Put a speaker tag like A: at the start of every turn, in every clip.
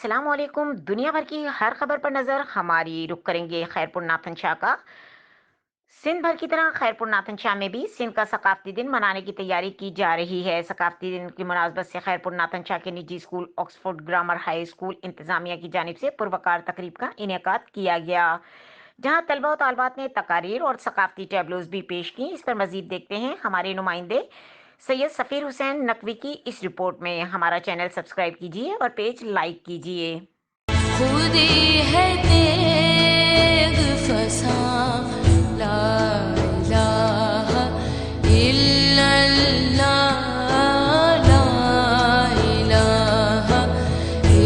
A: अस्सलाम वालेकुम। दुनिया भर की हर खबर पर नजर हमारी रुख करेंगे खैरपुर नाथन शाह का। सिंध भर की तरह खैरपुर नाथन शाह में भी सिंध का सकाफती दिन मनाने की तैयारी की जा रही है। सकाफती दिन की मुनासबत से खैरपुर नाथन शाह के निजी school Oxford grammar high school इंतजामिया की जानिब से पुरवकार तकरीब का इनेकाद किया गया, जहां तलबा और तालबात ने तकारीर और सकाफती टैबलोज भी पेश की। इस पर मजीद देखते हैं हमारे नुमाइंदे सैयद सफ़ीर हुसैन नकवी की इस रिपोर्ट में। हमारा चैनल सब्सक्राइब कीजिए और पेज लाइक कीजिए।
B: खुदी है तेग फसा ला इलाहा इल्लल्लाह ला इलाहा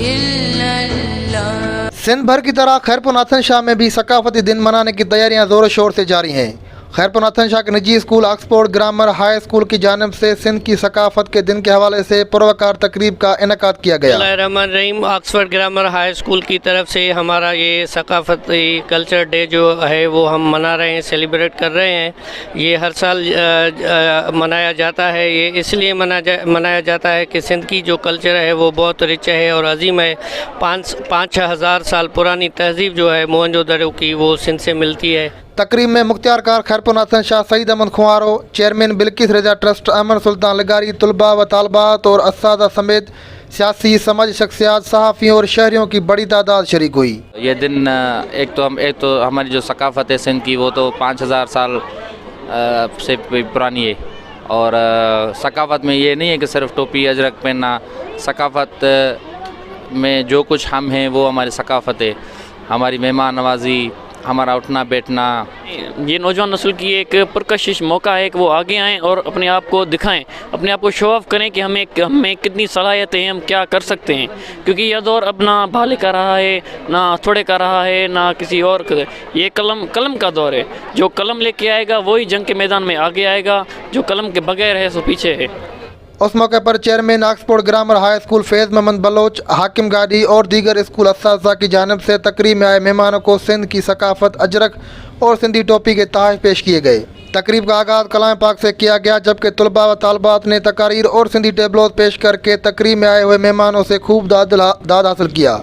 B: इल्लल्लाह।
C: सिंध भर की तरह खैरपुर नाथन शाह में भी सकाफती दिन मनाने की तैयारियां जोर शोर से जारी हैं। खैरपुर नाथन शाह के निजी school Oxford grammar high school की जानिब से सिंध की सकाफत के दिन के हवाले से पुरवकार तकरीब का इनेकाद किया गया।
D: बिस्मिल्लाहिर्रहमानिर्रहीम। ऑक्सफोर्ड ग्रामर हाई स्कूल की तरफ से हमारा ये सकाफती कल्चर डे जो है वो हम मना रहे हैं, सेलिब्रेट कर रहे हैं। ये हर साल मनाया जाता है। ये इसलिए मनाया जाता है कि सिंध की जो कल्चर है वो बहुत रिच है और अजीम है। 5,000 साल पुरानी तहजीब जो है मोहनजोदड़ो की वो सिंध से मिलती है।
C: तकरीब में मुख्तियारकार खैरपुर नाथन शाह सईद अहमद खुआरो, चेयरमैन बिल्किस रजा ट्रस्ट अहमद सुल्तान लगारी, तुलबा व तालबात और असादा समेत सियासी समाजी शख्सियात, सहाफ़ियों और शहरियों की बड़ी तादाद शरीक हुई।
E: ये दिन एक तो हमारी जो सकाफ़त है सिंध की वो तो 5,000 साल से पुरानी है। और सकाफ़त में ये नहीं है कि सिर्फ टोपी अजरक पहनना। सकाफ़त में जो कुछ हम हैं वो हमारी सकाफ़त है। हमारी मेहमान नवाजी, हमारा उठना बैठना।
F: ये नौजवान नस्ल की एक पुरकशिश मौका है कि वो आगे आएँ और अपने आप को दिखाएं, अपने आप को शो ऑफ करें कि हमें कितनी सलाहियतें हैं, हम क्या कर सकते हैं। क्योंकि यह दौर अब ना भाले का रहा है, ना थोड़े का रहा है, ना किसी और का। ये कलम का दौर है। जो कलम लेके आएगा वही जंग के मैदान में आगे आएगा, जो कलम के बगैर है सो पीछे है।
C: उस मौके पर chairman Oxford grammar high school Faiz Mohammad Baloch, हाकिम गाड़ी और दीगर स्कूल असातिज़ा की जानिब से तकरीब में आए मेहमानों को सिंध की सकाफत, अजरक और सिंधी टोपी के तोहफ़े पेश किए गए। तकरीब का आगाज़ कलाम पाक से किया गया, जबकि तुलबा व तालबात ने तकारीर और सिंधी टेबलोज पेश करके तकरीब में आए हुए मेहमानों से खूब दाद हासिल किया।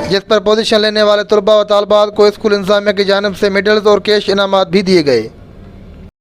C: जिस पर पोजीशन लेने वाले तुलबा व तालबात को स्कूल इंतजामिया की जानिब से मेडल्स और कैश इनामात भी दिए गए।